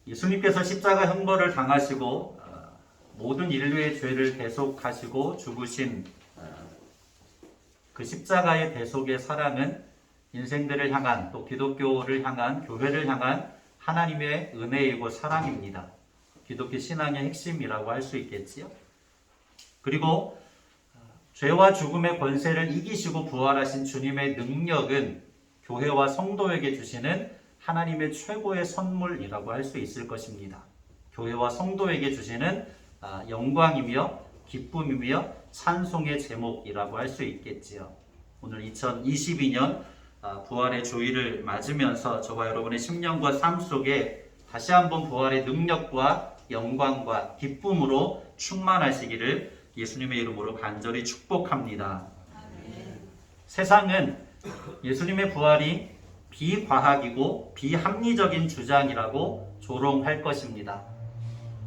예수님께서 십자가 형벌을 당하시고 모든 인류의 죄를 대속하시고 죽으신 그 십자가의 대속의 사랑은 인생들을 향한, 또 기독교를 향한, 교회를 향한 하나님의 은혜이고 사랑입니다. 기독교 신앙의 핵심이라고 할 수 있겠지요. 그리고 죄와 죽음의 권세를 이기시고 부활하신 주님의 능력은 교회와 성도에게 주시는 하나님의 최고의 선물이라고 할 수 있을 것입니다. 교회와 성도에게 주시는 영광이며 기쁨이며 찬송의 제목이라고 할 수 있겠지요. 오늘 2022년 부활의 주일을 맞으면서 저와 여러분의 심령과 삶 속에 다시 한번 부활의 능력과 영광과 기쁨으로 충만하시기를 예수님의 이름으로 간절히 축복합니다. 세상은 예수님의 부활이 비과학이고 비합리적인 주장이라고 조롱할 것입니다.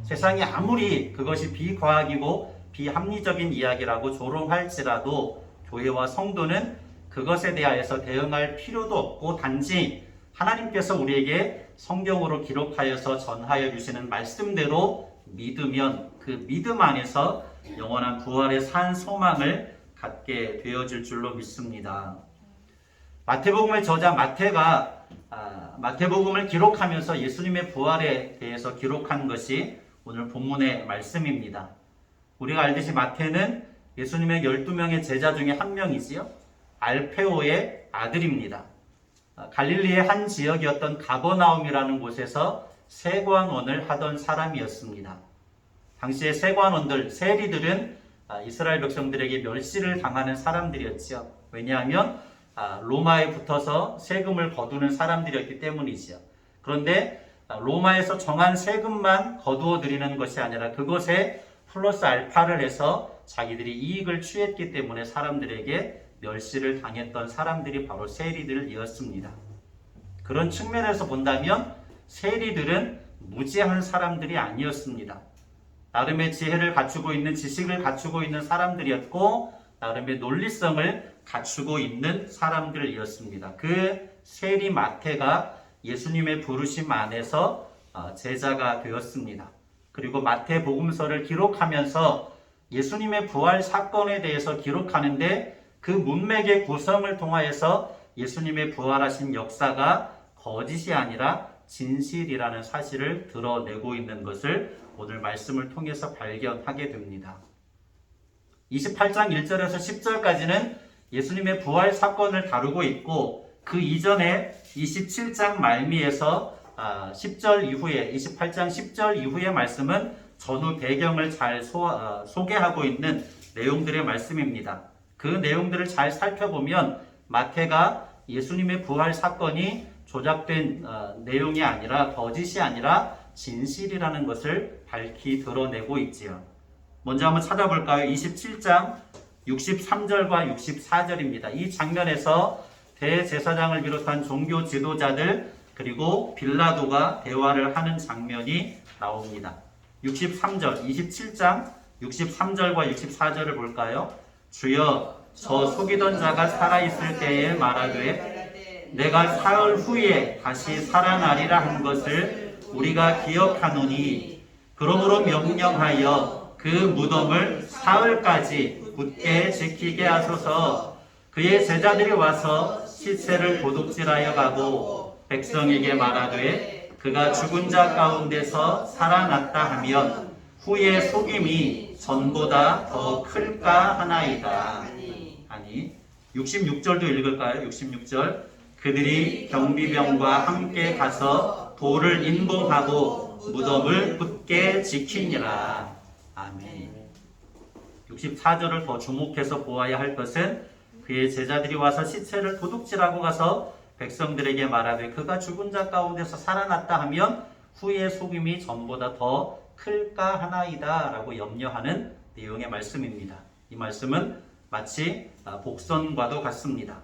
세상이 아무리 그것이 비과학이고 비합리적인 이야기라고 조롱할지라도 교회와 성도는 그것에 대하여서 대응할 필요도 없고 단지 하나님께서 우리에게 성경으로 기록하여서 전하여 주시는 말씀대로 믿으면 그 믿음 안에서 영원한 부활의 산 소망을 갖게 되어질 줄로 믿습니다. 마태복음의 저자 마태가 마태복음을 기록하면서 예수님의 부활에 대해서 기록한 것이 오늘 본문의 말씀입니다. 우리가 알듯이 마태는 예수님의 12명의 제자 중에 한 명이지요. 알페오의 아들입니다. 갈릴리의 한 지역이었던 가버나움이라는 곳에서 세관원을 하던 사람이었습니다. 당시의 세관원들, 세리들은 이스라엘 백성들에게 멸시를 당하는 사람들이었지요. 왜냐하면 로마에 붙어서 세금을 거두는 사람들이었기 때문이지요. 그런데 로마에서 정한 세금만 거두어 드리는 것이 아니라 그것에 플러스 알파를 해서 자기들이 이익을 취했기 때문에 사람들에게 멸시를 당했던 사람들이 바로 세리들이었습니다. 그런 측면에서 본다면 세리들은 무지한 사람들이 아니었습니다. 나름의 지혜를 갖추고 있는, 지식을 갖추고 있는 사람들이었고 나름의 논리성을 갖추고 있는 사람들이었습니다. 그 세리 마태가 예수님의 부르심 안에서 제자가 되었습니다. 그리고 마태복음서를 기록하면서 예수님의 부활 사건에 대해서 기록하는데 그 문맥의 구성을 통하여서 예수님의 부활하신 역사가 거짓이 아니라 진실이라는 사실을 드러내고 있는 것을 오늘 말씀을 통해서 발견하게 됩니다. 28장 1절에서 10절까지는 예수님의 부활 사건을 다루고 있고 그 이전에 27장 말미에서 10절 이후에 28장 10절 이후의 말씀은 전후 배경을 잘 소개하고 있는 내용들의 말씀입니다. 그 내용들을 잘 살펴보면 마태가 예수님의 부활 사건이 조작된 내용이 아니라 거짓이 아니라 진실이라는 것을 밝히 드러내고 있지요. 먼저 한번 찾아볼까요? 27장 63절과 64절입니다. 이 장면에서 대제사장을 비롯한 종교 지도자들 그리고 빌라도가 대화를 하는 장면이 나옵니다. 63절, 27장 63절과 64절을 볼까요? 주여, 저 속이던 자가 살아있을 때에 말하되 내가 사흘 후에 다시 살아나리라 한 것을 우리가 기억하노니 그러므로 명령하여 그 무덤을 사흘까지 굳게 지키게 하소서. 그의 제자들이 와서 시체를 도둑질하여 가고 백성에게 말하되 그가 죽은 자 가운데서 살아났다 하면 후에 속임이 전보다 더 클까 하나이다. 아니 66절도 읽을까요? 66절 그들이 경비병과 함께 가서 돌을 인봉하고 무덤을 굳게 지키니라. 아멘. 64절을 더 주목해서 보아야 할 것은 그의 제자들이 와서 시체를 도둑질하고 가서 백성들에게 말하되 그가 죽은 자 가운데서 살아났다 하면 후에 속임이 전보다 더 클까 하나이다 라고 염려하는 내용의 말씀입니다. 이 말씀은 마치 복선과도 같습니다.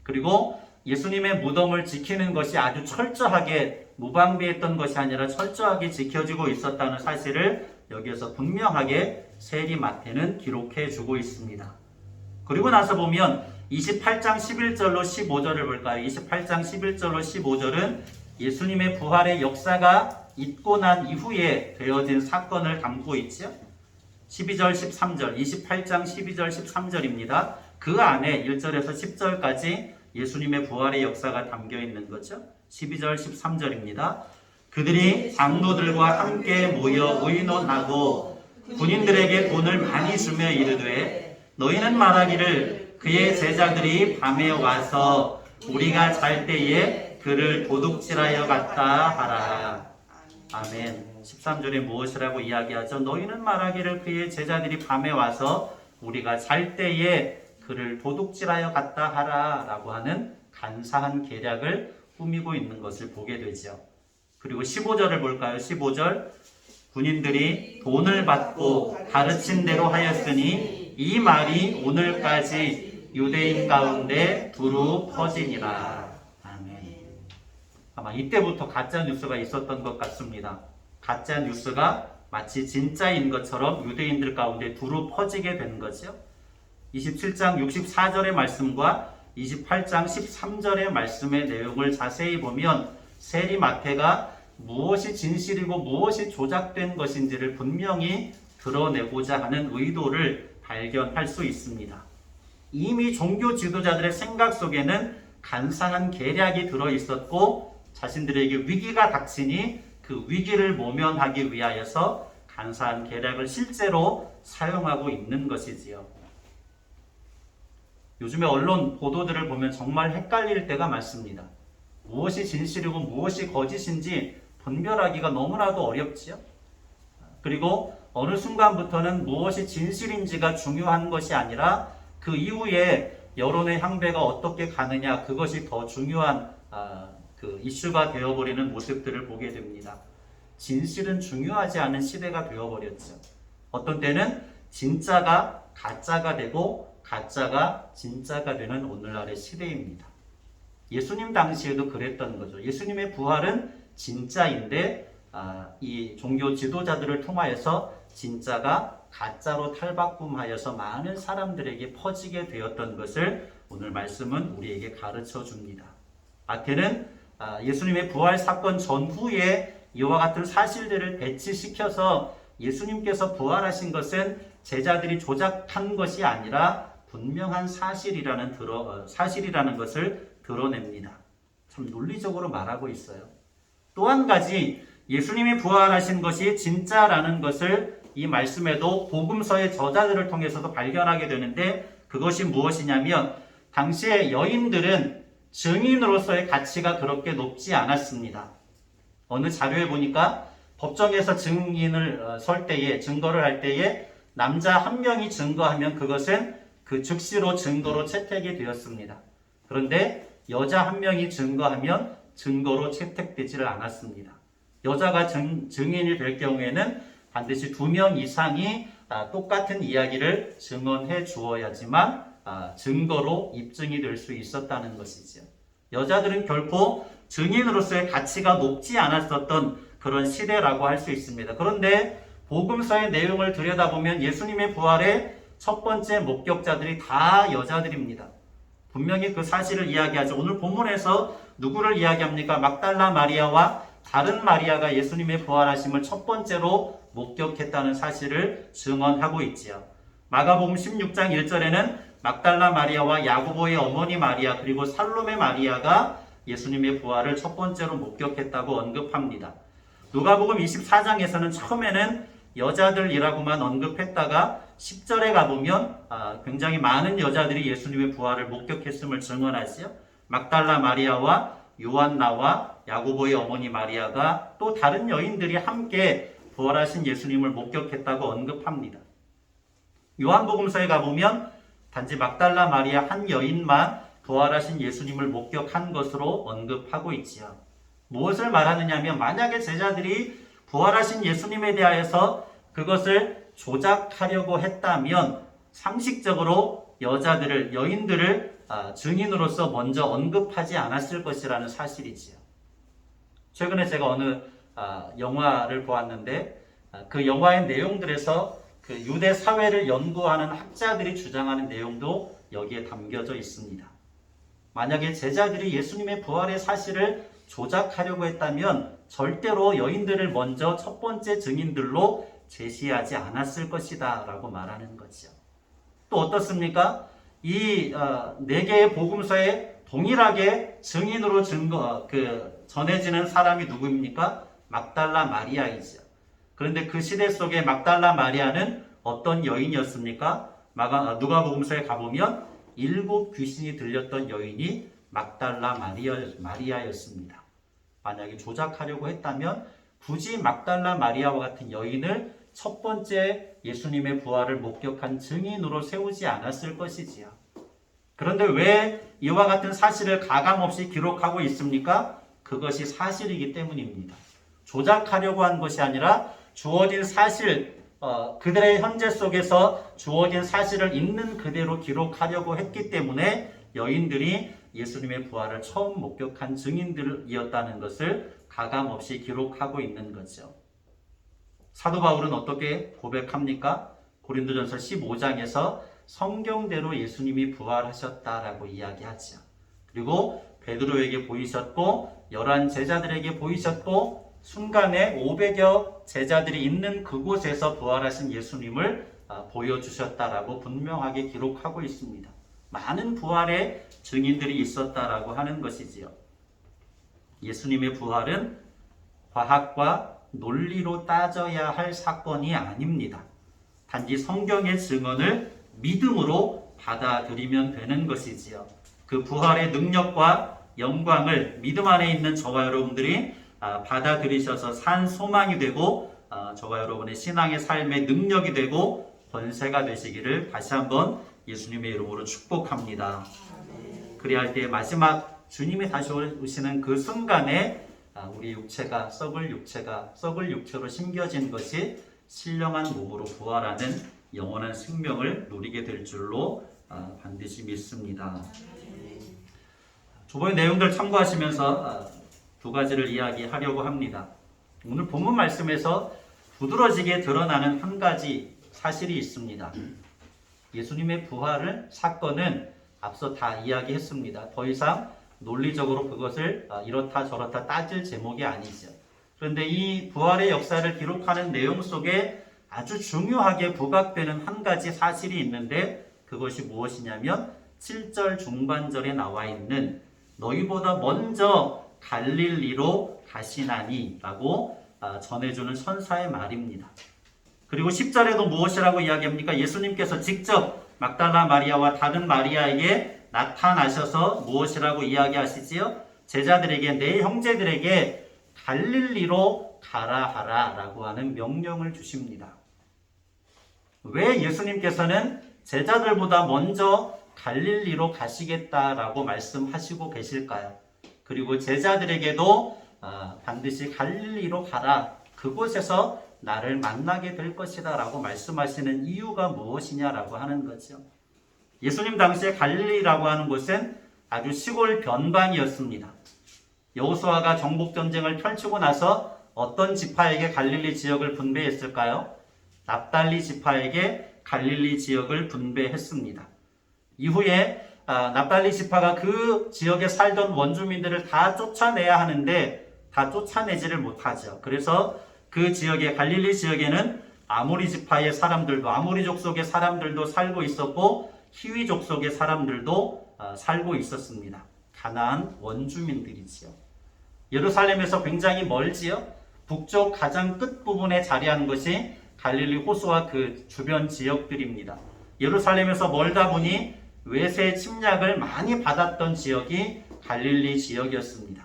그리고 예수님의 무덤을 지키는 것이 아주 철저하게 무방비했던 것이 아니라 철저하게 지켜지고 있었다는 사실을 여기에서 분명하게 세리 마태는 기록해 주고 있습니다. 그리고 나서 보면 28장 11절로 15절을 볼까요? 28장 11절로 15절은 예수님의 부활의 역사가 있고 난 이후에 되어진 사건을 담고 있죠. 12절, 13절, 28장 12절, 13절입니다. 그 안에 1절에서 10절까지 예수님의 부활의 역사가 담겨 있는 거죠. 12절, 13절입니다. 그들이 장로들과 함께 모여 의논하고 군인들에게 돈을 많이 주며 이르되 너희는 말하기를 그의 제자들이 밤에 와서 우리가 잘 때에 그를 도둑질하여 갔다 하라. 아멘. 13절에 무엇이라고 이야기하죠? 너희는 말하기를 그의 제자들이 밤에 와서 우리가 잘 때에 그를 도둑질하여 갔다 하라 라고 하는 간사한 계략을 꾸미고 있는 것을 보게 되죠. 그리고 15절을 볼까요? 15절 군인들이 돈을 받고 가르친 대로 하였으니 이 말이 오늘까지 유대인 가운데 두루 퍼지니라. 아멘. 아마 이때부터 가짜 뉴스가 있었던 것 같습니다. 가짜 뉴스가 마치 진짜인 것처럼 유대인들 가운데 두루 퍼지게 된 거죠. 27장 64절의 말씀과 28장 13절의 말씀의 내용을 자세히 보면 세리 마태가 무엇이 진실이고 무엇이 조작된 것인지를 분명히 드러내고자 하는 의도를 발견할 수 있습니다. 이미 종교 지도자들의 생각 속에는 간사한 계략이 들어있었고 자신들에게 위기가 닥치니 그 위기를 모면하기 위하여서 간사한 계략을 실제로 사용하고 있는 것이지요. 요즘에 언론 보도들을 보면 정말 헷갈릴 때가 많습니다. 무엇이 진실이고 무엇이 거짓인지 분별하기가 너무나도 어렵지요. 그리고 어느 순간부터는 무엇이 진실인지가 중요한 것이 아니라 그 이후에 여론의 향배가 어떻게 가느냐 그것이 더 중요한 그 이슈가 되어버리는 모습들을 보게 됩니다. 진실은 중요하지 않은 시대가 되어버렸죠. 어떤 때는 진짜가 가짜가 되고 가짜가 진짜가 되는 오늘날의 시대입니다. 예수님 당시에도 그랬던 거죠. 예수님의 부활은 진짜인데 이 종교 지도자들을 통하여서 진짜가 가짜로 탈바꿈하여서 많은 사람들에게 퍼지게 되었던 것을 오늘 말씀은 우리에게 가르쳐 줍니다. 마태는 예수님의 부활 사건 전후에 이와 같은 사실들을 배치시켜서 예수님께서 부활하신 것은 제자들이 조작한 것이 아니라 분명한 사실이라는 것을 드러냅니다. 참 논리적으로 말하고 있어요. 또 한 가지 예수님이 부활하신 것이 진짜라는 것을 이 말씀에도 복음서의 저자들을 통해서도 발견하게 되는데 그것이 무엇이냐면 당시의 여인들은 증인으로서의 가치가 그렇게 높지 않았습니다. 어느 자료에 보니까 법정에서 증인을 설 때에 증거를 할 때에 남자 한 명이 증거하면 그것은 그 즉시로 증거로 채택이 되었습니다. 그런데 여자 한 명이 증거하면 증거로 채택되지를 않았습니다. 여자가 증인이 될 경우에는 반드시 2명 이상이 똑같은 이야기를 증언해 주어야지만 증거로 입증이 될 수 있었다는 것이죠. 여자들은 결코 증인으로서의 가치가 높지 않았었던 그런 시대라고 할 수 있습니다. 그런데 복음서의 내용을 들여다보면 예수님의 부활의 첫 번째 목격자들이 다 여자들입니다. 분명히 그 사실을 이야기하죠. 오늘 본문에서 누구를 이야기합니까? 막달라 마리아와 다른 마리아가 예수님의 부활하심을 첫 번째로 목격했다는 사실을 증언하고 있지요. 마가복음 16장 1절에는 막달라 마리아와 야고보의 어머니 마리아 그리고 살로메 마리아가 예수님의 부활을 첫 번째로 목격했다고 언급합니다. 누가복음 24장에서는 처음에는 여자들이라고만 언급했다가 10절에 가보면 굉장히 많은 여자들이 예수님의 부활을 목격했음을 증언하지요. 막달라 마리아와 요한나와 야고보의 어머니 마리아가 또 다른 여인들이 함께 부활하신 예수님을 목격했다고 언급합니다. 요한복음서에 가보면 단지 막달라 마리아 한 여인만 부활하신 예수님을 목격한 것으로 언급하고 있지요. 무엇을 말하느냐면 만약에 제자들이 부활하신 예수님에 대하여서 그것을 조작하려고 했다면 상식적으로 여인들을 증인으로서 먼저 언급하지 않았을 것이라는 사실이지요. 최근에 제가 어느 영화를 보았는데 그 영화의 내용들에서 그 유대 사회를 연구하는 학자들이 주장하는 내용도 여기에 담겨져 있습니다. 만약에 제자들이 예수님의 부활의 사실을 조작하려고 했다면 절대로 여인들을 먼저 첫 번째 증인들로 제시하지 않았을 것이다 라고 말하는 거죠. 또 어떻습니까? 이 네 개의 복음서에 동일하게 증인으로 전해지는 사람이 누구입니까? 막달라 마리아이죠. 그런데 그 시대 속에 막달라 마리아는 어떤 여인이었습니까? 누가복음서에 가보면 7 귀신이 들렸던 여인이 막달라 마리아였습니다. 만약에 조작하려고 했다면 굳이 막달라 마리아와 같은 여인을 첫 번째 예수님의 부활을 목격한 증인으로 세우지 않았을 것이지요. 그런데 왜 이와 같은 사실을 가감없이 기록하고 있습니까? 그것이 사실이기 때문입니다. 조작하려고 한 것이 아니라 주어진 사실, 그들의 현재 속에서 주어진 사실을 있는 그대로 기록하려고 했기 때문에 여인들이 예수님의 부활을 처음 목격한 증인들이었다는 것을 가감없이 기록하고 있는 거죠. 사도 바울은 어떻게 고백합니까? 고린도전서 15장에서 성경대로 예수님이 부활하셨다라고 이야기하죠. 그리고 베드로에게 보이셨고 11 제자들에게 보이셨고 순간에 500여 제자들이 있는 그곳에서 부활하신 예수님을 보여주셨다라고 분명하게 기록하고 있습니다. 많은 부활의 증인들이 있었다라고 하는 것이지요. 예수님의 부활은 과학과 논리로 따져야 할 사건이 아닙니다. 단지 성경의 증언을 믿음으로 받아들이면 되는 것이지요. 그 부활의 능력과 영광을 믿음 안에 있는 저와 여러분들이 받아들이셔서 산 소망이 되고 저와 여러분의 신앙의 삶의 능력이 되고 권세가 되시기를 다시 한번 예수님의 이름으로 축복합니다. 그리할 때 마지막 주님이 다시 오시는 그 순간에 우리 육체가 썩을 육체로 심겨진 것이 신령한 몸으로 부활하는 영원한 생명을 누리게 될 줄로 반드시 믿습니다. 저번의 내용들 참고하시면서 두 가지를 이야기하려고 합니다. 오늘 본문 말씀에서 두드러지게 드러나는 한 가지 사실이 있습니다. 예수님의 부활을 사건은 앞서 다 이야기했습니다. 더 이상 논리적으로 그것을 이렇다 저렇다 따질 제목이 아니죠. 그런데 이 부활의 역사를 기록하는 내용 속에 아주 중요하게 부각되는 한 가지 사실이 있는데 그것이 무엇이냐면 7절 중반절에 나와 있는 너희보다 먼저 갈릴리로 가시나니 라고 전해주는 천사의 말입니다. 그리고 10절에도 무엇이라고 이야기합니까? 예수님께서 직접 막달라 마리아와 다른 마리아에게 나타나셔서 무엇이라고 이야기하시지요? 제자들에게 내 형제들에게 갈릴리로 가라 하라 라고 하는 명령을 주십니다. 왜 예수님께서는 제자들보다 먼저 갈릴리로 가시겠다라고 말씀하시고 계실까요? 그리고 제자들에게도 반드시 갈릴리로 가라, 그곳에서 나를 만나게 될 것이다 라고 말씀하시는 이유가 무엇이냐라고 하는 거죠. 예수님 당시에 갈릴리라고 하는 곳은 아주 시골 변방이었습니다. 여호수아가 정복전쟁을 펼치고 나서 어떤 지파에게 갈릴리 지역을 분배했을까요? 납달리 지파에게 갈릴리 지역을 분배했습니다. 이후에 납달리 지파가 그 지역에 살던 원주민들을 다 쫓아내야 하는데 다 쫓아내지를 못하죠. 그래서 그 지역에, 갈릴리 지역에는 아모리 지파의 사람들도, 아모리 족속의 사람들도 살고 있었고 히위 족속의 사람들도 살고 있었습니다. 가나안 원주민들이지요. 예루살렘에서 굉장히 멀지요. 북쪽 가장 끝부분에 자리한 것이 갈릴리 호수와 그 주변 지역들입니다. 예루살렘에서 멀다 보니 외세 침략을 많이 받았던 지역이 갈릴리 지역이었습니다.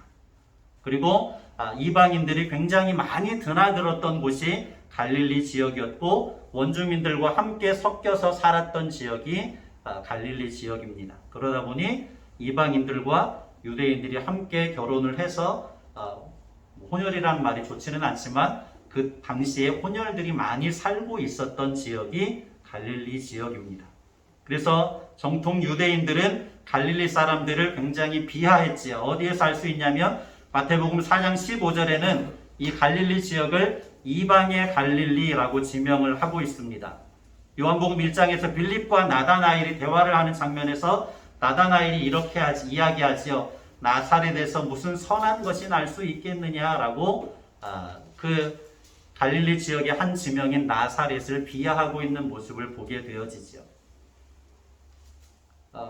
그리고 이방인들이 굉장히 많이 드나들었던 곳이 갈릴리 지역이었고 원주민들과 함께 섞여서 살았던 지역이 갈릴리 지역입니다. 그러다 보니 이방인들과 유대인들이 함께 결혼을 해서 혼혈이라는 말이 좋지는 않지만 그 당시에 혼혈들이 많이 살고 있었던 지역이 갈릴리 지역입니다. 그래서 정통 유대인들은 갈릴리 사람들을 굉장히 비하했지요. 어디에서 알 수 있냐면 마태복음 4장 15절에는 이 갈릴리 지역을 이방의 갈릴리라고 지명을 하고 있습니다. 요한복음 1장에서 빌립과 나다나엘이 대화를 하는 장면에서 나다나엘이 이렇게 이야기하지요. 나사렛에서 무슨 선한 것이 날 수 있겠느냐라고 그 갈릴리 지역의 한 지명인 나사렛을 비하하고 있는 모습을 보게 되어지죠.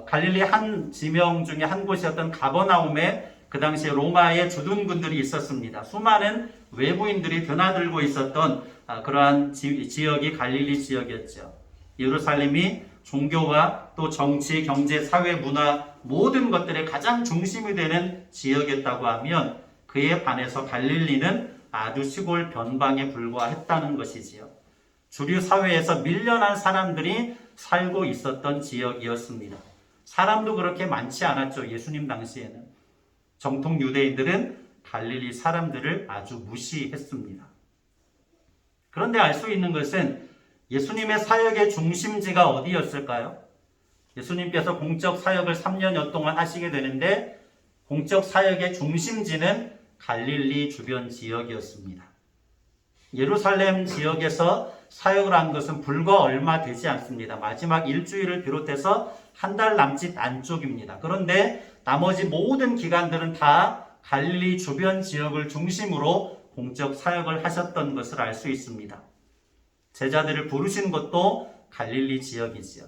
갈릴리 한 지명 중에 한 곳이었던 가버나움에 그 당시에 로마의 주둔군들이 있었습니다. 수많은 외부인들이 드나들고 있었던 그러한 지역이 갈릴리 지역이었죠. 예루살렘이 종교와 또 정치, 경제, 사회, 문화 모든 것들의 가장 중심이 되는 지역이었다고 하면 그에 반해서 갈릴리는 아주 시골 변방에 불과했다는 것이지요. 주류 사회에서 밀려난 사람들이 살고 있었던 지역이었습니다. 사람도 그렇게 많지 않았죠. 예수님 당시에는. 정통 유대인들은 갈릴리 사람들을 아주 무시했습니다. 그런데 알 수 있는 것은 예수님의 사역의 중심지가 어디였을까요? 예수님께서 공적 사역을 3년여 동안 하시게 되는데 공적 사역의 중심지는 갈릴리 주변 지역이었습니다. 예루살렘 지역에서 사역을 한 것은 불과 얼마 되지 않습니다. 마지막 일주일을 비롯해서 한 달 남짓 안쪽입니다. 그런데 나머지 모든 기간들은 다 갈릴리 주변 지역을 중심으로 공적 사역을 하셨던 것을 알 수 있습니다. 제자들을 부르신 것도 갈릴리 지역이지요.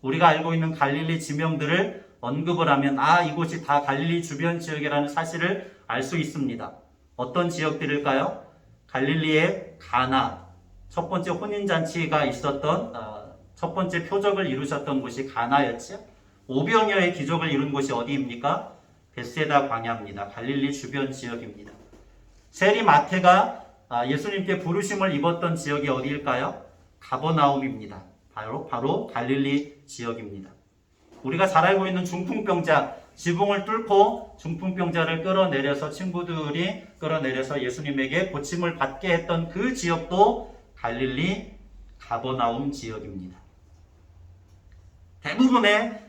우리가 알고 있는 갈릴리 지명들을 언급을 하면 이곳이 다 갈릴리 주변 지역이라는 사실을 알 수 있습니다. 어떤 지역들일까요? 갈릴리의 가나, 첫 번째 혼인잔치가 있었던 첫 번째 표적을 이루셨던 곳이 가나였죠. 오병이어의 기적을 이룬 곳이 어디입니까? 벳세다 광야입니다. 갈릴리 주변 지역입니다. 세리 마태가 예수님께 부르심을 입었던 지역이 어디일까요? 가버나움입니다. 바로 갈릴리 지역입니다. 우리가 잘 알고 있는 중풍병자, 지붕을 뚫고 중풍병자를 끌어내려서 친구들이 끌어내려서 예수님에게 고침을 받게 했던 그 지역도 갈릴리 가버나움 지역입니다. 대부분의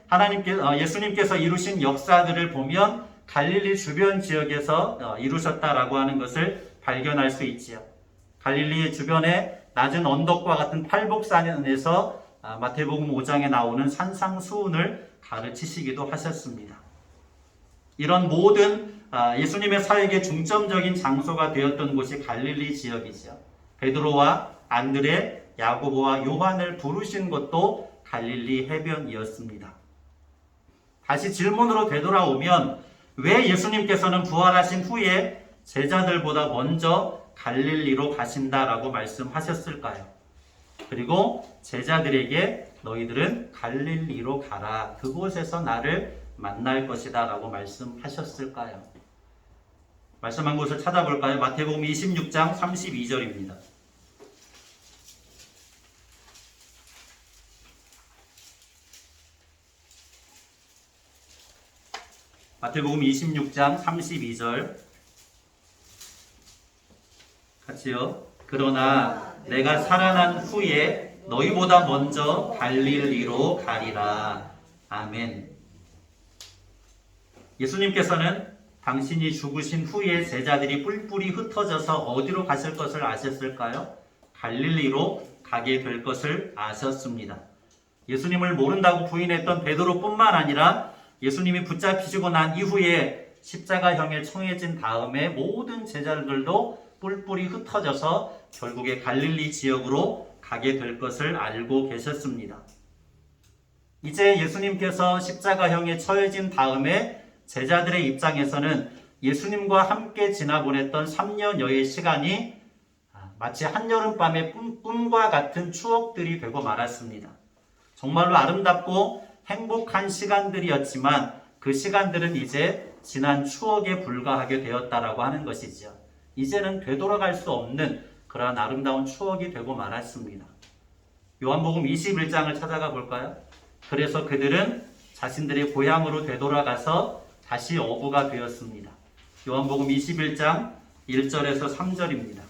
예수님께서 이루신 역사들을 보면 갈릴리 주변 지역에서 이루셨다라고 하는 것을 발견할 수 있지요. 갈릴리 주변에 낮은 언덕과 같은 팔복산에서 마태복음 5장에 나오는 산상수훈을 가르치시기도 하셨습니다. 이런 모든 예수님의 사역의 중점적인 장소가 되었던 곳이 갈릴리 지역이죠. 베드로와 안드레, 야고보와 요한을 부르신 것도 갈릴리 해변이었습니다. 다시 질문으로 되돌아오면 왜 예수님께서는 부활하신 후에 제자들보다 먼저 갈릴리로 가신다라고 말씀하셨을까요? 그리고 제자들에게 너희들은 갈릴리로 가라. 그곳에서 나를 만날 것이다 라고 말씀하셨을까요? 말씀한 곳을 찾아볼까요? 마태복음 26장 32절입니다. 마태복음 26장 32절 같이요. 그러나 내가 살아난 후에 너희보다 먼저 갈릴리로 가리라. 아멘. 예수님께서는 당신이 죽으신 후에 제자들이 뿔뿔이 흩어져서 어디로 가실 것을 아셨을까요? 갈릴리로 가게 될 것을 아셨습니다. 예수님을 모른다고 부인했던 베드로뿐만 아니라 예수님이 붙잡히시고 난 이후에 십자가형에 청해진 다음에 모든 제자들도 뿔뿔이 흩어져서 결국에 갈릴리 지역으로 가게 될 것을 알고 계셨습니다. 이제 예수님께서 십자가형에 처해진 다음에 제자들의 입장에서는 예수님과 함께 지나보냈던 3년여의 시간이 마치 한여름밤의 꿈과 같은 추억들이 되고 말았습니다. 정말로 아름답고 행복한 시간들이었지만 그 시간들은 이제 지난 추억에 불과하게 되었다라고 하는 것이죠. 이제는 되돌아갈 수 없는 그러한 아름다운 추억이 되고 말았습니다. 요한복음 21장을 찾아가 볼까요? 그래서 그들은 자신들의 고향으로 되돌아가서 다시 어부가 되었습니다. 요한복음 21장 1절에서 3절입니다.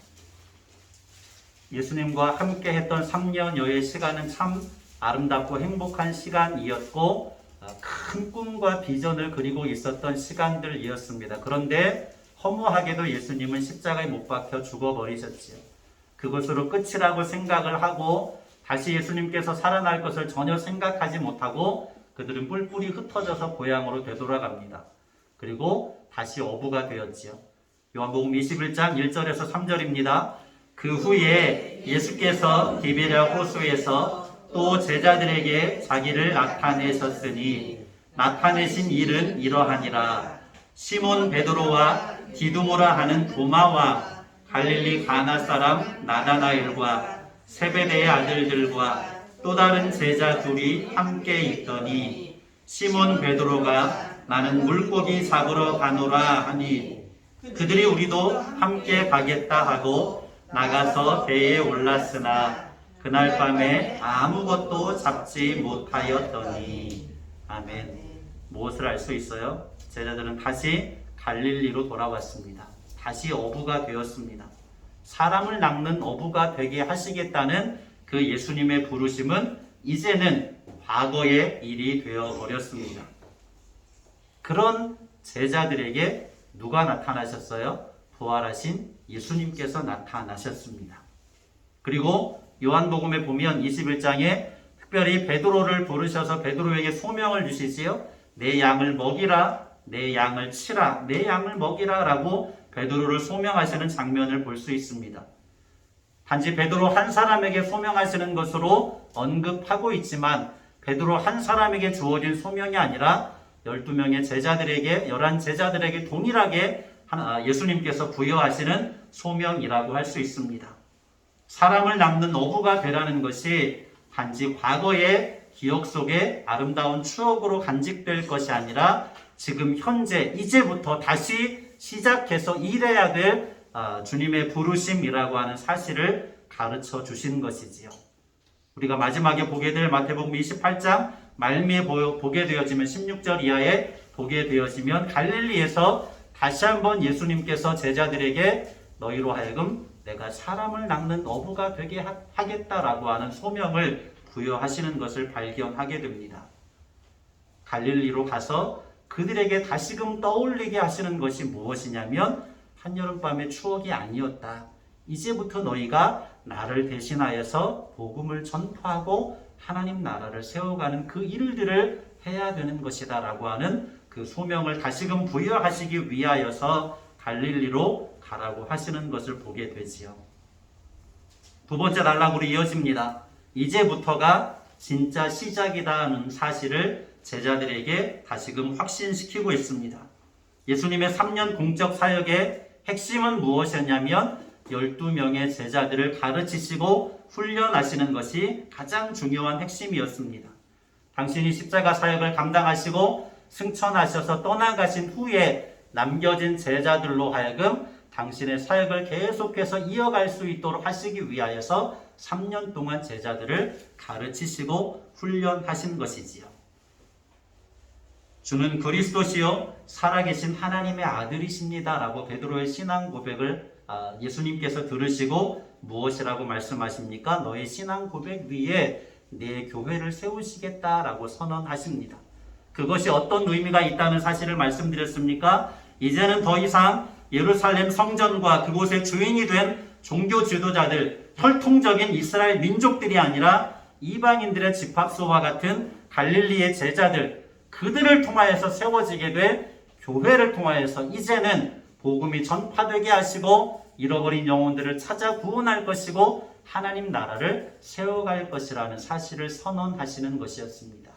예수님과 함께 했던 3년여의 시간은 참 아름답고 행복한 시간이었고 큰 꿈과 비전을 그리고 있었던 시간들이었습니다. 그런데 허무하게도 예수님은 십자가에 못 박혀 죽어버리셨지요. 그것으로 끝이라고 생각을 하고 다시 예수님께서 살아날 것을 전혀 생각하지 못하고 그들은 뿔뿔이 흩어져서 고향으로 되돌아갑니다. 그리고 다시 어부가 되었지요. 요한복음 21장 1절에서 3절입니다. 그 후에 예수께서 디베랴 호수에서 또 제자들에게 자기를 나타내셨으니 나타내신 일은 이러하니라. 시몬 베드로와 디두모라 하는 도마와 갈릴리 가나 사람 나다나엘과 세베대의 아들들과 또 다른 제자 둘이 함께 있더니 시몬 베드로가 나는 물고기 잡으러 가노라 하니 그들이 우리도 함께 가겠다 하고 나가서 배에 올랐으나 그날 밤에 아무것도 잡지 못하였더니. 아멘. 무엇을 알 수 있어요? 제자들은 다시 갈릴리로 돌아왔습니다. 다시 어부가 되었습니다. 사람을 낚는 어부가 되게 하시겠다는 그 예수님의 부르심은 이제는 과거의 일이 되어버렸습니다. 그런 제자들에게 누가 나타나셨어요? 부활하신 예수님께서 나타나셨습니다. 그리고 요한복음에 보면 21장에 특별히 베드로를 부르셔서 베드로에게 소명을 주시지요. 내 양을 먹이라, 내 양을 치라, 내 양을 먹이라 라고 베드로를 소명하시는 장면을 볼 수 있습니다. 단지 베드로 한 사람에게 소명하시는 것으로 언급하고 있지만 베드로 한 사람에게 주어진 소명이 아니라 12명의 제자들에게, 11제자들에게 동일하게 예수님께서 부여하시는 소명이라고 할 수 있습니다. 사람을 낚는 어부가 되라는 것이 단지 과거의 기억 속에 아름다운 추억으로 간직될 것이 아니라 지금 현재 이제부터 다시 시작해서 일해야 될 주님의 부르심이라고 하는 사실을 가르쳐 주신 것이지요. 우리가 마지막에 보게 될 마태복음 28장 말미에 보게 되어지면 16절 이하에 보게 되어지면 갈릴리에서 다시 한번 예수님께서 제자들에게 너희로 하여금 내가 사람을 낚는 어부가 되게 하겠다라고 하는 소명을 부여하시는 것을 발견하게 됩니다. 갈릴리로 가서 그들에게 다시금 떠올리게 하시는 것이 무엇이냐면 한여름밤의 추억이 아니었다. 이제부터 너희가 나를 대신하여서 복음을 전파하고 하나님 나라를 세워가는 그 일들을 해야 되는 것이다 라고 하는 그 소명을 다시금 부여하시기 위하여서 갈릴리로 가라고 하시는 것을 보게 되지요. 두 번째 단락으로 이어집니다. 이제부터가 진짜 시작이다는 사실을 제자들에게 다시금 확신시키고 있습니다. 예수님의 3년 공적 사역의 핵심은 무엇이었냐면 12명의 제자들을 가르치시고 훈련하시는 것이 가장 중요한 핵심이었습니다. 당신이 십자가 사역을 감당하시고 승천하셔서 떠나가신 후에 남겨진 제자들로 하여금 당신의 사역을 계속해서 이어갈 수 있도록 하시기 위하여서 3년 동안 제자들을 가르치시고 훈련하신 것이지요. 주는 그리스도시요 살아계신 하나님의 아들이십니다 라고 베드로의 신앙 고백을 예수님께서 들으시고 무엇이라고 말씀하십니까? 너의 신앙 고백 위에 내 교회를 세우시겠다라고 선언하십니다. 그것이 어떤 의미가 있다는 사실을 말씀드렸습니까? 이제는 더 이상 예루살렘 성전과 그곳의 주인이 된 종교 지도자들, 혈통적인 이스라엘 민족들이 아니라 이방인들의 집합소와 같은 갈릴리의 제자들, 그들을 통하여서 세워지게 될 교회를 통하여서 이제는 복음이 전파되게 하시고 잃어버린 영혼들을 찾아 구원할 것이고 하나님 나라를 세워갈 것이라는 사실을 선언하시는 것이었습니다.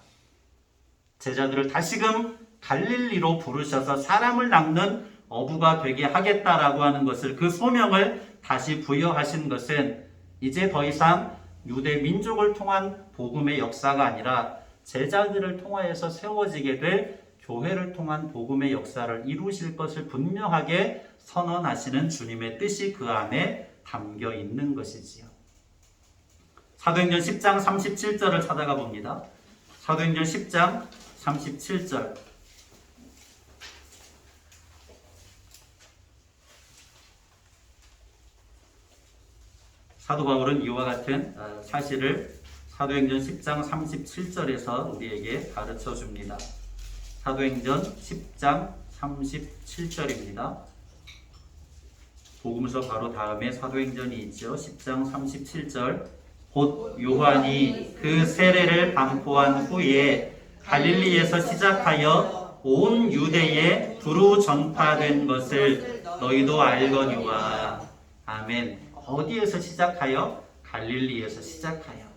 제자들을 다시금 갈릴리로 부르셔서 사람을 낚는 어부가 되게 하겠다라고 하는 것을, 그 소명을 다시 부여하신 것은 이제 더 이상 유대 민족을 통한 복음의 역사가 아니라 제자들을 통하여서 세워지게 될 교회를 통한 복음의 역사를 이루실 것을 분명하게 선언하시는 주님의 뜻이 그 안에 담겨 있는 것이지요. 사도행전 10장 37절을 찾아가 봅니다. 사도행전 10장 37절. 사도 바울은 이와 같은 사실을 사도행전 10장 37절에서 우리에게 가르쳐 줍니다. 사도행전 10장 37절입니다. 복음서 바로 다음에 사도행전이 있죠. 10장 37절. 곧 요한이 그 세례를 반포한 후에 갈릴리에서 시작하여 온 유대에 두루 전파된 것을 너희도 알거니와. 아멘. 어디에서 시작하여? 갈릴리에서 시작하여.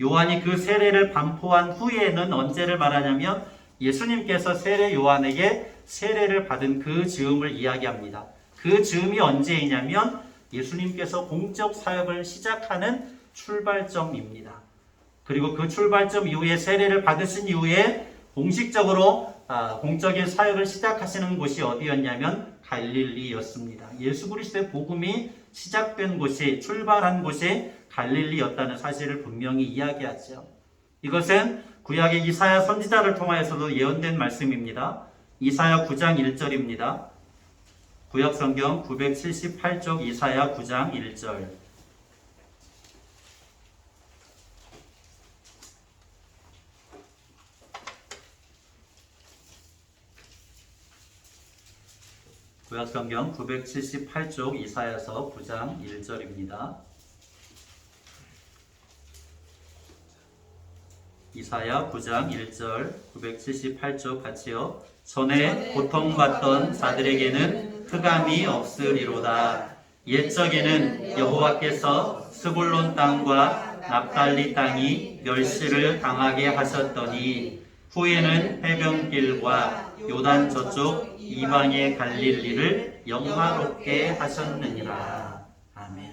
요한이 그 세례를 반포한 후에는 언제를 말하냐면 예수님께서 세례 요한에게 세례를 받은 그 즈음을 이야기합니다. 그 즈음이 언제이냐면 예수님께서 공적 사역을 시작하는 출발점입니다. 그리고 그 출발점 이후에 세례를 받으신 이후에 공식적으로 공적인 사역을 시작하시는 곳이 어디였냐면 갈릴리였습니다. 예수 그리스도의 복음이 시작된 곳이, 출발한 곳이 갈릴리였다는 사실을 분명히 이야기하죠. 이것은 구약의 이사야 선지자를 통하여서도 예언된 말씀입니다. 이사야 9장 1절입니다. 구약 성경 978쪽 이사야 9장 1절. 구약 성경 978쪽 이사야서 9장 1절입니다. 이사야 9장 1절 978쪽 같이요. 전에 고통받던 자들에게는 흑암이 없으리로다. 옛적에는 여호와께서 스불론 땅과 납달리 땅이 멸시를 당하게 하셨더니 후에는 해변길과 요단 저쪽 이방의 갈릴리를 영화롭게 하셨느니라. 아멘.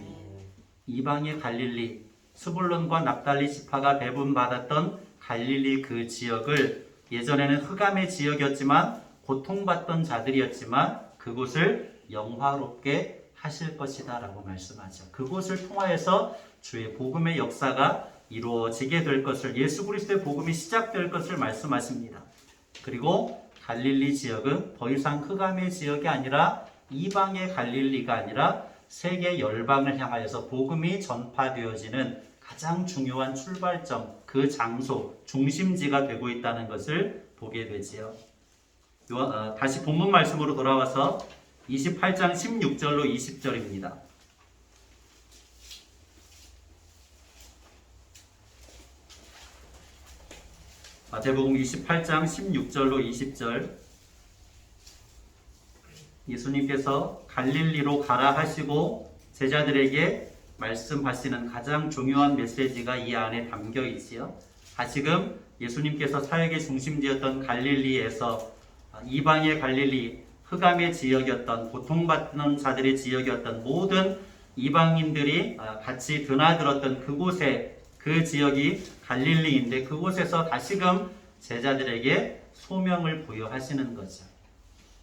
이방의 갈릴리, 스불론과 납달리 지파가 배분받았던 갈릴리 그 지역을 예전에는 흑암의 지역이었지만 고통받던 자들이었지만 그곳을 영화롭게 하실 것이다 라고 말씀하죠. 그곳을 통하여서 주의 복음의 역사가 이루어지게 될 것을, 예수 그리스도의 복음이 시작될 것을 말씀하십니다. 그리고 갈릴리 지역은 더 이상 흑암의 지역이 아니라 이방의 갈릴리가 아니라 세계 열방을 향하여서 복음이 전파되어지는 가장 중요한 출발점, 그 장소, 중심지가 되고 있다는 것을 보게 되지요. 다시 본문 말씀으로 돌아와서 28장 16절로 20절입니다. 마태복음 28장 16절로 20절. 예수님께서 갈릴리로 가라 하시고 제자들에게 말씀하시는 가장 중요한 메시지가 이 안에 담겨 있지요. 다시금 예수님께서 사역의 중심지였던 갈릴리에서 이방의 갈릴리, 흑암의 지역이었던, 고통받는 자들의 지역이었던 모든 이방인들이 같이 드나들었던 그곳에, 그 지역이 갈릴리인데 그곳에서 다시금 제자들에게 소명을 부여하시는 거죠.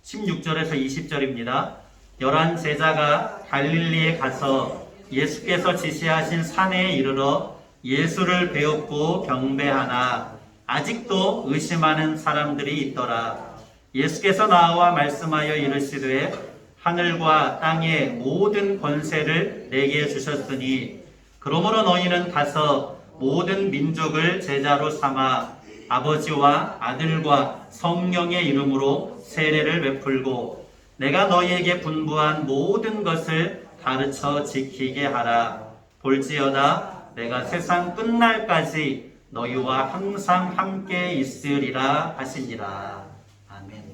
16절에서 20절입니다. 11 제자가 갈릴리에 가서 예수께서 지시하신 산에 이르러 예수를 배웠고 경배하나 아직도 의심하는 사람들이 있더라. 예수께서 나와 말씀하여 이르시되 하늘과 땅의 모든 권세를 내게 주셨으니 그러므로 너희는 가서 모든 민족을 제자로 삼아 아버지와 아들과 성령의 이름으로 세례를 베풀고 내가 너희에게 분부한 모든 것을 가르쳐 지키게 하라. 볼지어다 내가 세상 끝날까지 너희와 항상 함께 있으리라 하시니라. 아멘.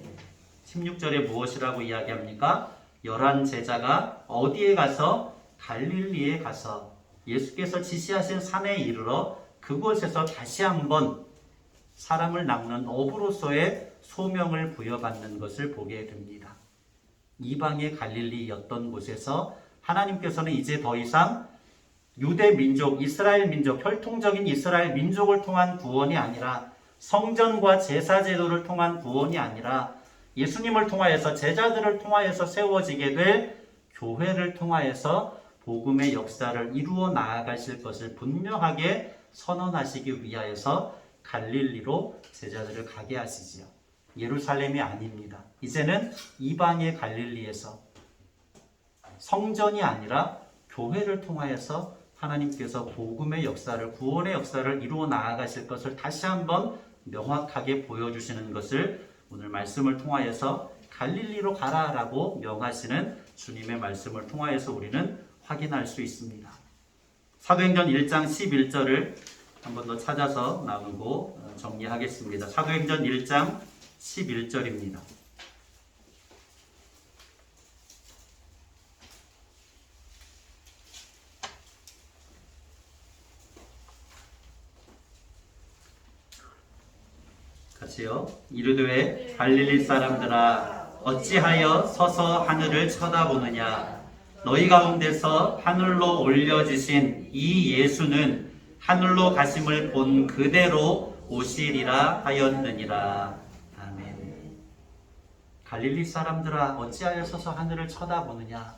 16절에 무엇이라고 이야기합니까? 11 제자가 어디에 가서? 갈릴리에 가서 예수께서 지시하신 산에 이르러 그곳에서 다시 한번 사람을 낚는 어부로서의 소명을 부여받는 것을 보게 됩니다. 이방의 갈릴리였던 곳에서 하나님께서는 이제 더 이상 유대 민족, 이스라엘 민족, 혈통적인 이스라엘 민족을 통한 구원이 아니라 성전과 제사 제도를 통한 구원이 아니라 예수님을 통하여서 제자들을 통하여서 세워지게 될 교회를 통하여서 복음의 역사를 이루어 나아가실 것을 분명하게 선언하시기 위하여서 갈릴리로 제자들을 가게 하시지요. 예루살렘이 아닙니다. 이제는 이방의 갈릴리에서 성전이 아니라 교회를 통하여서 하나님께서 복음의 역사를, 구원의 역사를 이루어 나아가실 것을 다시 한번 명확하게 보여주시는 것을 오늘 말씀을 통하여서 갈릴리로 가라라고 명하시는 주님의 말씀을 통하여서 우리는 확인할 수 있습니다. 사도행전 1장 11절을 한 번 더 찾아서 나누고 정리하겠습니다. 사도행전 1장 11절입니다. 같이요. 이르되 갈릴리 사람들아 어찌하여 서서 하늘을 쳐다보느냐. 너희 가운데서 하늘로 올려지신 이 예수는 하늘로 가심을 본 그대로 오시리라 하였느니라. 아멘. 갈릴리 사람들아 어찌하여 서서 하늘을 쳐다보느냐.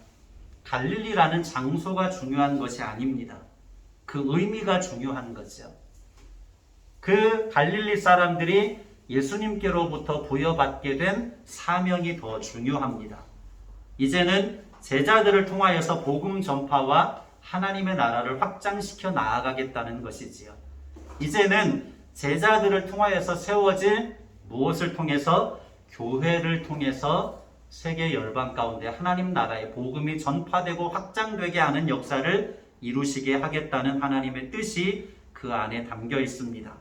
갈릴리라는 장소가 중요한 것이 아닙니다. 그 의미가 중요한 거죠. 그 갈릴리 사람들이 예수님께로부터 부여받게 된 사명이 더 중요합니다. 이제는 제자들을 통하여서 복음 전파와 하나님의 나라를 확장시켜 나아가겠다는 것이지요. 이제는 제자들을 통하여서 세워질 무엇을 통해서? 교회를 통해서 세계 열방 가운데 하나님 나라의 복음이 전파되고 확장되게 하는 역사를 이루시게 하겠다는 하나님의 뜻이 그 안에 담겨 있습니다.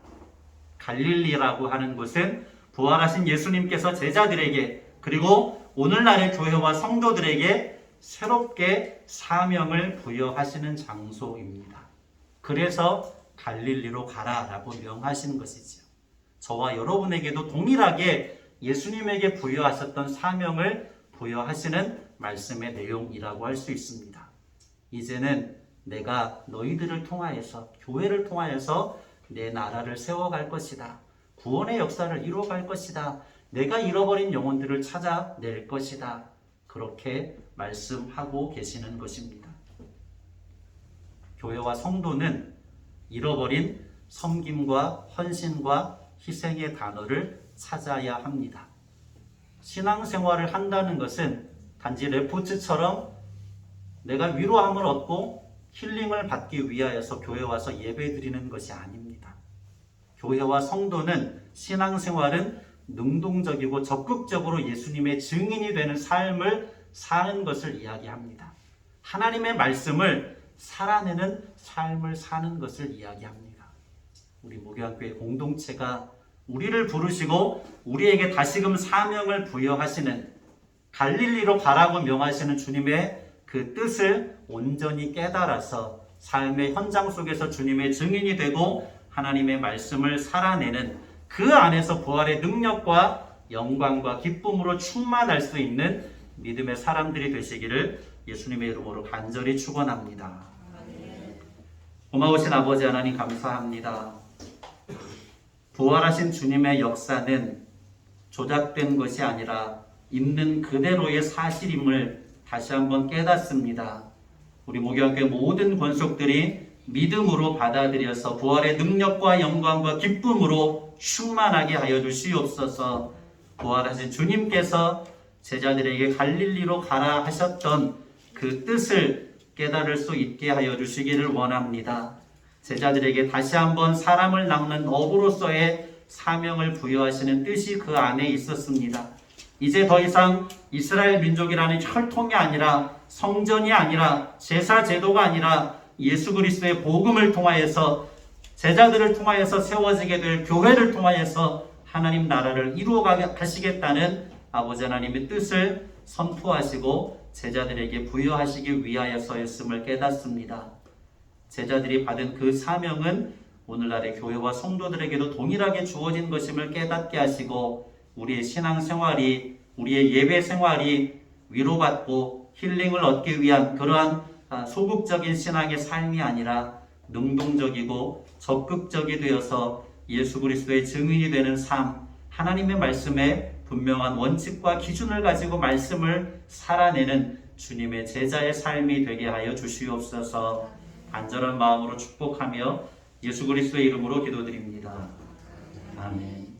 갈릴리라고 하는 곳은 부활하신 예수님께서 제자들에게 그리고 오늘날의 교회와 성도들에게 새롭게 사명을 부여하시는 장소입니다. 그래서 갈릴리로 가라라고 명하신 것이지요. 저와 여러분에게도 동일하게 예수님에게 부여하셨던 사명을 부여하시는 말씀의 내용이라고 할 수 있습니다. 이제는 내가 너희들을 통하여서 교회를 통하여서 내 나라를 세워갈 것이다. 구원의 역사를 이루어갈 것이다. 내가 잃어버린 영혼들을 찾아낼 것이다. 그렇게 말씀하고 계시는 것입니다. 교회와 성도는 잃어버린 섬김과 헌신과 희생의 단어를 찾아야 합니다. 신앙생활을 한다는 것은 단지 레포츠처럼 내가 위로함을 얻고 힐링을 받기 위하여서 교회 와서 예배 드리는 것이 아닙니다. 교회와 성도는 신앙생활은 능동적이고 적극적으로 예수님의 증인이 되는 삶을 사는 것을 이야기합니다. 하나님의 말씀을 살아내는 삶을 사는 것을 이야기합니다. 우리 목요한교회 공동체가 우리를 부르시고 우리에게 다시금 사명을 부여하시는 갈릴리로 가라고 명하시는 주님의 그 뜻을 온전히 깨달아서 삶의 현장 속에서 주님의 증인이 되고 하나님의 말씀을 살아내는 그 안에서 부활의 능력과 영광과 기쁨으로 충만할 수 있는 믿음의 사람들이 되시기를 예수님의 이름으로 간절히 축원합니다. 고마우신 아버지 하나님 감사합니다. 부활하신 주님의 역사는 조작된 것이 아니라 있는 그대로의 사실임을 다시 한번 깨닫습니다. 우리 목요한교회 모든 권속들이 믿음으로 받아들여서 부활의 능력과 영광과 기쁨으로 충만하게 하여 주시옵소서. 부활하신 주님께서 제자들에게 갈릴리로 가라 하셨던 그 뜻을 깨달을 수 있게 하여 주시기를 원합니다. 제자들에게 다시 한번 사람을 낚는 어부로서의 사명을 부여하시는 뜻이 그 안에 있었습니다. 이제 더 이상 이스라엘 민족이라는 혈통이 아니라 성전이 아니라 제사 제도가 아니라 예수 그리스도의 복음을 통하여서 제자들을 통하여서 세워지게 될 교회를 통하여서 하나님 나라를 이루어가게 하시겠다는 아버지 하나님의 뜻을 선포하시고 제자들에게 부여하시기 위하여서였음을 깨닫습니다. 제자들이 받은 그 사명은 오늘날의 교회와 성도들에게도 동일하게 주어진 것임을 깨닫게 하시고 우리의 신앙생활이 우리의 예배생활이 위로받고 힐링을 얻기 위한 그러한 소극적인 신앙의 삶이 아니라 능동적이고 적극적이 되어서 예수 그리스도의 증인이 되는 삶, 하나님의 말씀에 분명한 원칙과 기준을 가지고 말씀을 살아내는 주님의 제자의 삶이 되게 하여 주시옵소서. 간절한 마음으로 축복하며 예수 그리스도의 이름으로 기도드립니다. 아멘.